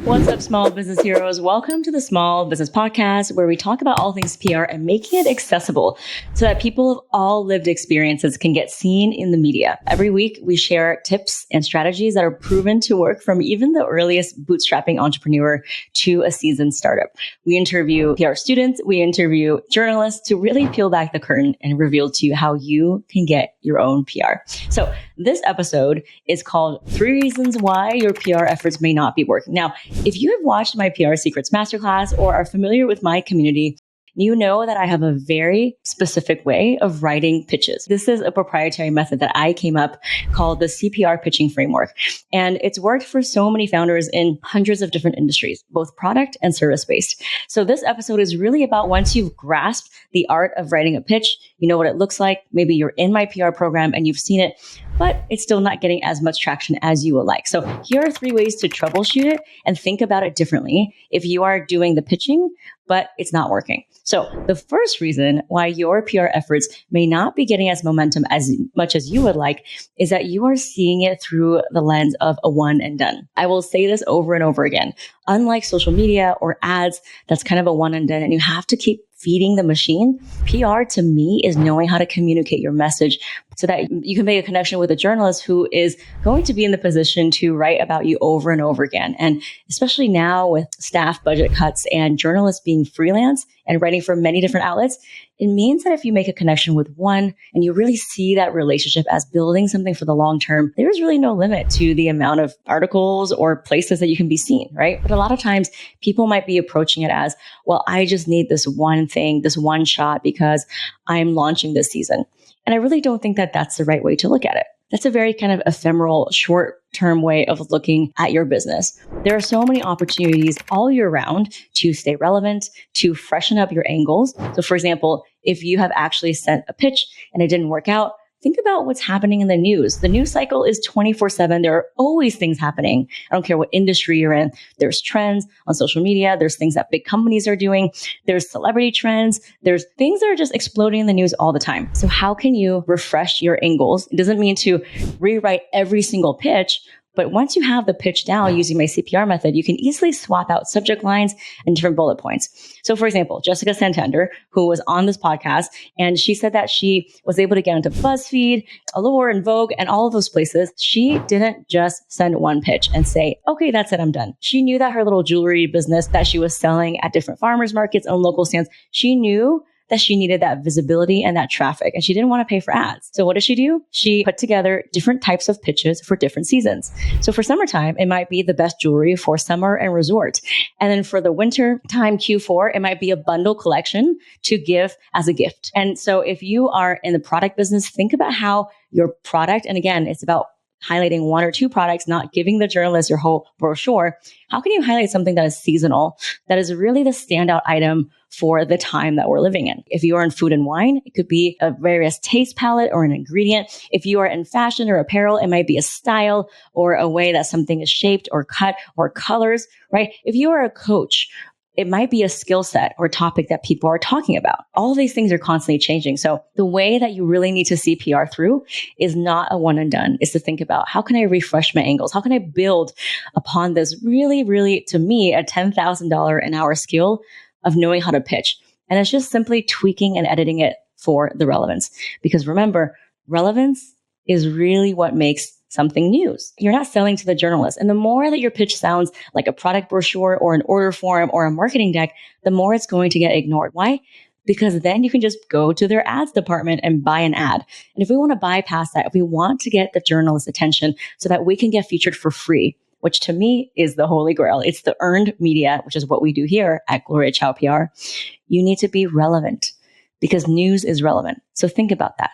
What's up, small business heroes? Welcome to the Small Business Podcast, where we talk about all things PR and making it accessible so that people of all lived experiences can get seen in the media. Every week, we share tips and strategies that are proven to work from even the earliest bootstrapping entrepreneur to a seasoned startup. We interview PR students, we interview journalists to really peel back the curtain and reveal to you how you can get your own PR. So this episode is called 3 Reasons Why Your PR Efforts May Not Be Working. Now, if you have watched my PR Secrets Masterclass or are familiar with my community, you know that I have a very specific way of writing pitches. This is a proprietary method that I came up called the CPR pitching framework. And it's worked for so many founders in hundreds of different industries, both product and service-based. So this episode is really about once you've grasped the art of writing a pitch, you know what it looks like. Maybe you're in my PR program and you've seen it, but it's still not getting as much traction as you would like. So here are 3 ways to troubleshoot it and think about it differently if you are doing the pitching, but it's not working. So the first reason why your PR efforts may not be getting as momentum as much as you would like is that you are seeing it through the lens of a one and done. I will say this over and over again. Unlike social media or ads, that's kind of a one and done, and you have to keep feeding the machine. PR to me is knowing how to communicate your message so that you can make a connection with a journalist who is going to be in the position to write about you over and over again. And especially now with staff budget cuts and journalists being freelance and writing for many different outlets, it means that if you make a connection with one and you really see that relationship as building something for the long term, there's really no limit to the amount of articles or places that you can be seen, right? But a lot of times people might be approaching it as, well, I just need this one thing, this one shot because I'm launching this season. And I really don't think that that's the right way to look at it. That's a very kind of ephemeral, short-term way of looking at your business. There are so many opportunities all year round to stay relevant, to freshen up your angles. So for example, if you have actually sent a pitch and it didn't work out, think about what's happening in the news. The news cycle is 24/7. There are always things happening. I don't care what industry you're in. There's trends on social media. There's things that big companies are doing. There's celebrity trends. There's things that are just exploding in the news all the time. So how can you refresh your angles? It doesn't mean to rewrite every single pitch, but once you have the pitch down using my CPR method, you can easily swap out subject lines and different bullet points. So for example, Jessica Santander, who was on this podcast, and she said that she was able to get into BuzzFeed, Allure, and Vogue, and all of those places. She didn't just send one pitch and say, okay, that's it, I'm done. She knew that her little jewelry business that she was selling at different farmers markets and local stands, she knew that she needed that visibility and that traffic, and she didn't want to pay for ads. So what did she do? She put together different types of pitches for different seasons. So for summertime, it might be the best jewelry for summer and resort. And then for the winter time Q4, it might be a bundle collection to give as a gift. And so if you are in the product business, think about how your product, and again, it's about highlighting 1 or 2 products, not giving the journalist your whole brochure. How can you highlight something that is seasonal, that is really the standout item for the time that we're living in? If you are in food and wine, it could be a various taste palette or an ingredient. If you are in fashion or apparel, it might be a style or a way that something is shaped or cut or colors, right? If you are a coach, it might be a skill set or topic that people are talking about. All of these things are constantly changing. So the way that you really need to see PR through is not a one and done. It's to think about, how can I refresh my angles? How can I build upon this really, to me, a $10,000 an hour skill of knowing how to pitch? And it's just simply tweaking and editing it for the relevance. Because remember, relevance is really what makes something news. You're not selling to the journalist. And the more that your pitch sounds like a product brochure or an order form or a marketing deck, the more it's going to get ignored. Why? Because then you can just go to their ads department and buy an ad. And if we want to bypass that, if we want to get the journalist's attention so that we can get featured for free, which to me is the holy grail, it's the earned media, which is what we do here at Gloria Chow PR, you need to be relevant, because news is relevant. So think about that.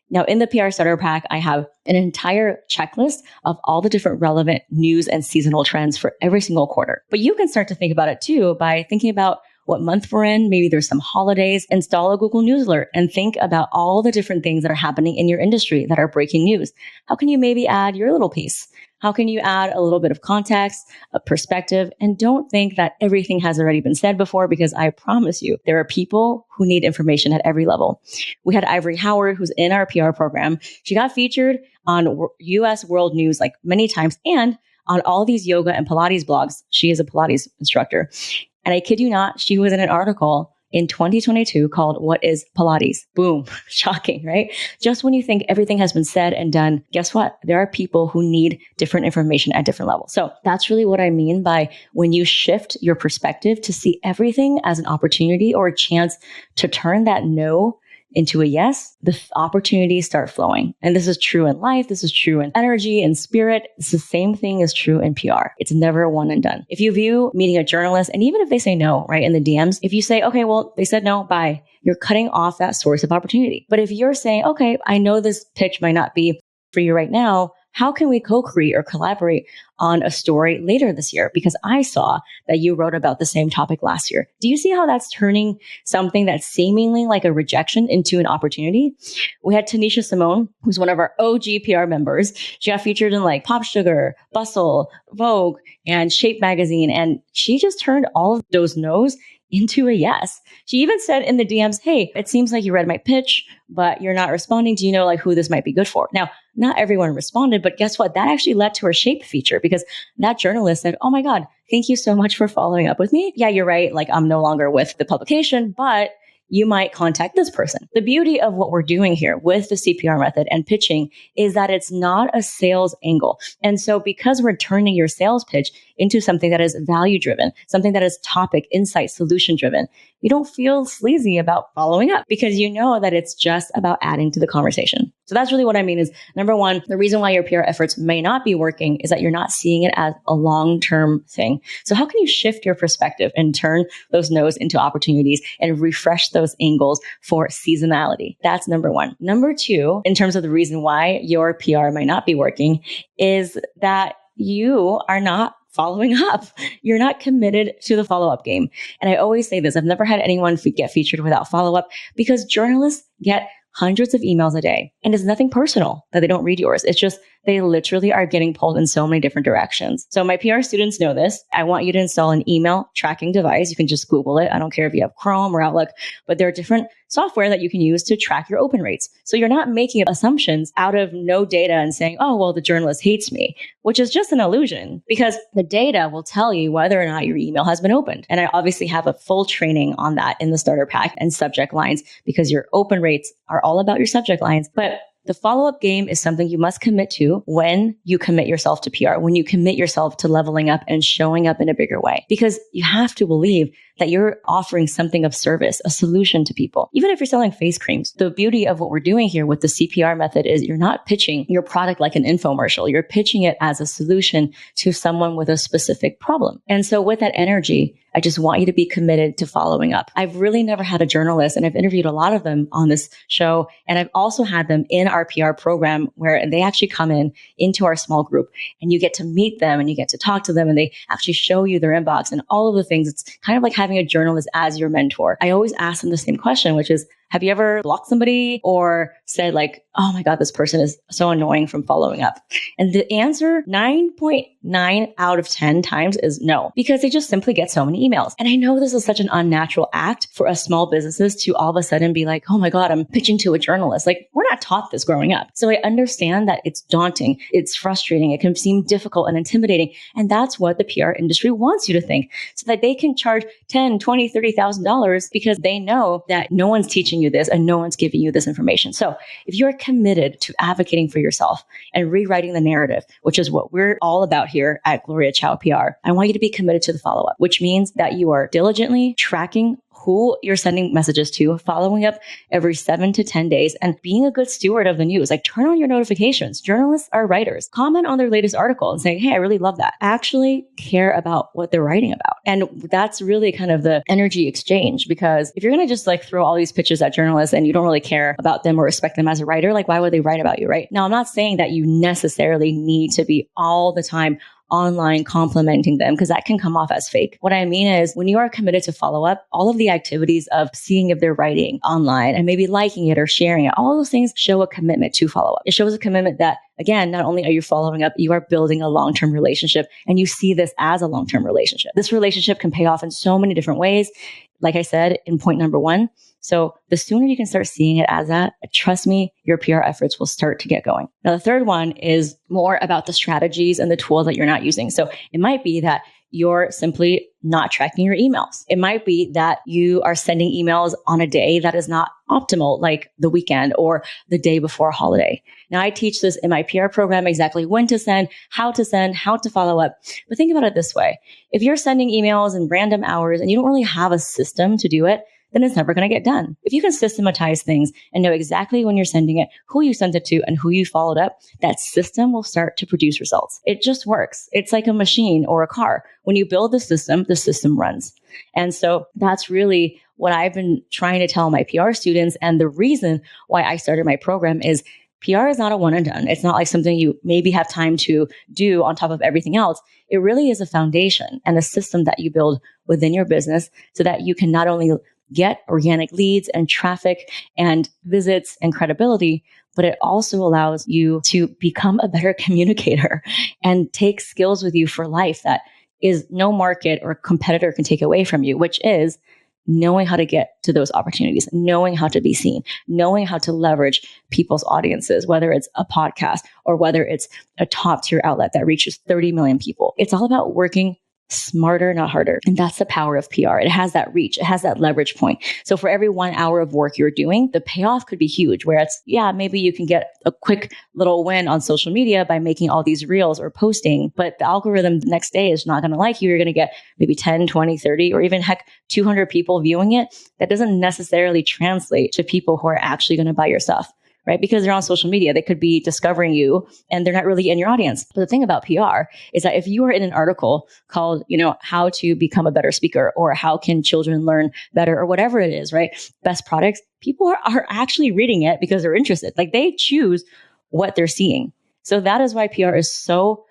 Now, in the PR Starter Pack, I have an entire checklist of all the different relevant news and seasonal trends for every single quarter. But you can start to think about it too by thinking about what month we're in. Maybe there's some holidays. Install a Google News alert and think about all the different things that are happening in your industry that are breaking news. How can you maybe add your little piece? How can you add a little bit of context, a perspective? And don't think that everything has already been said before, because I promise you, there are people who need information at every level. We had Ivory Howard, who's in our PR program. She got featured on US World News like many times. And on all these yoga and Pilates blogs. She is a Pilates instructor. And I kid you not, she was in an article in 2022 called What is Pilates? Boom. Shocking, right? Just when you think everything has been said and done, guess what? There are people who need different information at different levels. So that's really what I mean by when you shift your perspective to see everything as an opportunity or a chance to turn that no into a yes, the opportunities start flowing. And this is true in life. This is true in energy and spirit. It's the same thing is true in PR. It's never a one and done. If you view meeting a journalist, and even if they say no, right, in the DMs, if you say, okay, well, they said no, bye, you're cutting off that source of opportunity. But if you're saying, okay, I know this pitch might not be for you right now, how can we co-create or collaborate on a story later this year? Because I saw that you wrote about the same topic last year. Do you see how that's turning something that's seemingly like a rejection into an opportunity? We had Tanisha Simone, who's one of our OG PR members. She got featured in like Pop Sugar, Bustle, Vogue, and Shape magazine. And she just turned all of those no's into a yes. She even said in the DMs, hey, it seems like you read my pitch, but you're not responding. Do you know like who this might be good for? Now, not everyone responded, but guess what? That actually led to her Shape feature because that journalist said, oh my God, thank you so much for following up with me. Yeah, you're right. Like I'm no longer with the publication, but you might contact this person. The beauty of what we're doing here with the CPR method and pitching is that it's not a sales angle. And so because we're turning your sales pitch into something that is value driven, something that is topic, insight, solution driven, you don't feel sleazy about following up because you know that it's just about adding to the conversation. So that's really what I mean is number one, the reason why your PR efforts may not be working is that you're not seeing it as a long-term thing. So how can you shift your perspective and turn those no's into opportunities and refresh those angles for seasonality? That's number one. Number two, in terms of the reason why your PR might not be working is that you are not following up. You're not committed to the follow-up game. And I always say this, I've never had anyone get featured without follow-up because journalists get hundreds of emails a day. And it's nothing personal that they don't read yours. It's just they literally are getting pulled in so many different directions. So my PR students know this. I want you to install an email tracking device. You can just Google it. I don't care if you have Chrome or Outlook, but there are different software that you can use to track your open rates. So you're not making assumptions out of no data and saying, oh, well, the journalist hates me, which is just an illusion because the data will tell you whether or not your email has been opened. And I obviously have a full training on that in the starter pack and subject lines because your open rates are all about your subject lines. But the follow-up game is something you must commit to when you commit yourself to PR, when you commit yourself to leveling up and showing up in a bigger way, because you have to believe that you're offering something of service, a solution to people. Even if you're selling face creams, the beauty of what we're doing here with the CPR method is you're not pitching your product like an infomercial. You're pitching it as a solution to someone with a specific problem. And so with that energy, I just want you to be committed to following up. I've really never had a journalist, and I've interviewed a lot of them on this show, and I've also had them in our PR program where they actually come into our small group, and you get to meet them, and you get to talk to them, and they actually show you their inbox and all of the things. It's kind of like having a journalist as your mentor. I always ask them the same question, which is, have you ever blocked somebody or said like, oh my God, this person is so annoying from following up? And the answer 9.9 out of 10 times is no, because they just simply get so many emails. And I know this is such an unnatural act for us small businesses to all of a sudden be like, oh my God, I'm pitching to a journalist. Like we're not taught this growing up. So I understand that it's daunting. It's frustrating. It can seem difficult and intimidating. And that's what the PR industry wants you to think so that they can charge $10,000, $20,000, $30,000 because they know that no one's teaching you this and no one's giving you this information. So if you're committed to advocating for yourself and rewriting the narrative, which is what we're all about here at Gloria Chow PR, I want you to be committed to the follow-up, which means that you are diligently tracking who you're sending messages to, following up every 7 to 10 days, and being a good steward of the news. Like turn on your notifications. Journalists are writers. Comment on their latest article and say, hey, I really love that. Actually care about what they're writing about. And that's really kind of the energy exchange, because if you're going to just like throw all these pitches at journalists and you don't really care about them or respect them as a writer, like why would they write about you, right? Now, I'm not saying that you necessarily need to be all the time online complimenting them, because that can come off as fake. What I mean is when you are committed to follow up, all of the activities of seeing if they're writing online and maybe liking it or sharing it, all of those things show a commitment to follow up. It shows a commitment that, again, not only are you following up, you are building a long-term relationship, and you see this as a long-term relationship. This relationship can pay off in so many different ways. Like I said, in point number one, So the sooner you can start seeing it as that, trust me, your PR efforts will start to get going. Now, the third one is more about the strategies and the tools that you're not using. So it might be that you're simply not tracking your emails. It might be that you are sending emails on a day that is not optimal, like the weekend or the day before a holiday. Now, I teach this in my PR program, exactly when to send, how to follow up. But think about it this way. If you're sending emails in random hours and you don't really have a system to do it, then it's never going to get done. If you can systematize things and know exactly when you're sending it, who you sent it to, and who you followed up, that system will start to produce results. It just works. It's like a machine or a car. When you build the system runs. And so that's really what I've been trying to tell my PR students. And the reason why I started my program is PR is not a one and done. It's not like something you maybe have time to do on top of everything else. It really is a foundation and a system that you build within your business so that you can not only get organic leads and traffic and visits and credibility, but it also allows you to become a better communicator and take skills with you for life that is no market or competitor can take away from you, which is knowing how to get to those opportunities, knowing how to be seen, knowing how to leverage people's audiences, whether it's a podcast or whether it's a top tier outlet that reaches 30 million people. It's all about working smarter, not harder. And that's the power of PR. It has that reach. It has that leverage point. So for every 1 hour of work you're doing, the payoff could be huge, where it's, maybe you can get a quick little win on social media by making all these reels or posting, but the algorithm the next day is not going to like you. You're going to get maybe 10, 20, 30, or even 200 people viewing it. That doesn't necessarily translate to people who are actually going to buy your stuff. Right? Because they're on social media, they could be discovering you and they're not really in your audience. But the thing about PR is that if you are in an article called, how to become a better speaker or how can children learn better or whatever it is, right? Best products, people are actually reading it because they're interested. Like they choose what they're seeing. So that is why PR is so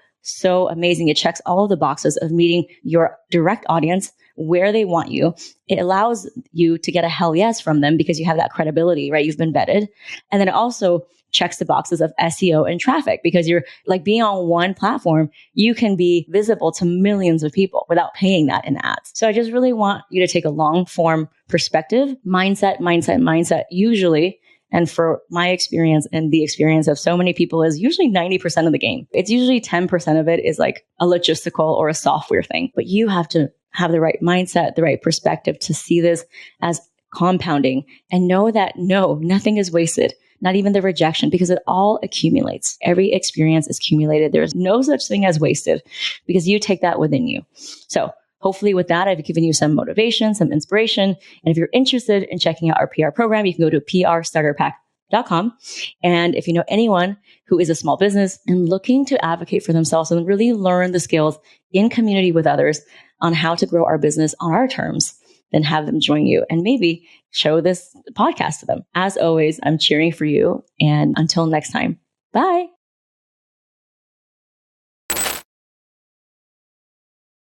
amazing. It checks all of the boxes of meeting your direct audience where they want you. It allows you to get a hell yes from them because you have that credibility, right? You've been vetted. And then it also checks the boxes of SEO and traffic because you're like being on one platform, you can be visible to millions of people without paying that in ads. So I just really want you to take a long form perspective, mindset, usually. And for my experience and the experience of so many people is usually 90% of the game. It's usually 10% of it is like a logistical or a software thing, but you have to have the right mindset, the right perspective to see this as compounding and know that nothing is wasted, not even the rejection, because it all accumulates. Every experience is accumulated. There's no such thing as wasted because you take that within you. So hopefully with that, I've given you some motivation, some inspiration. And if you're interested in checking out our PR program, you can go to prstarterpack.com. And if you know anyone who is a small business and looking to advocate for themselves and really learn the skills in community with others on how to grow our business on our terms, then have them join you and maybe show this podcast to them. As always, I'm cheering for you. And until next time, bye.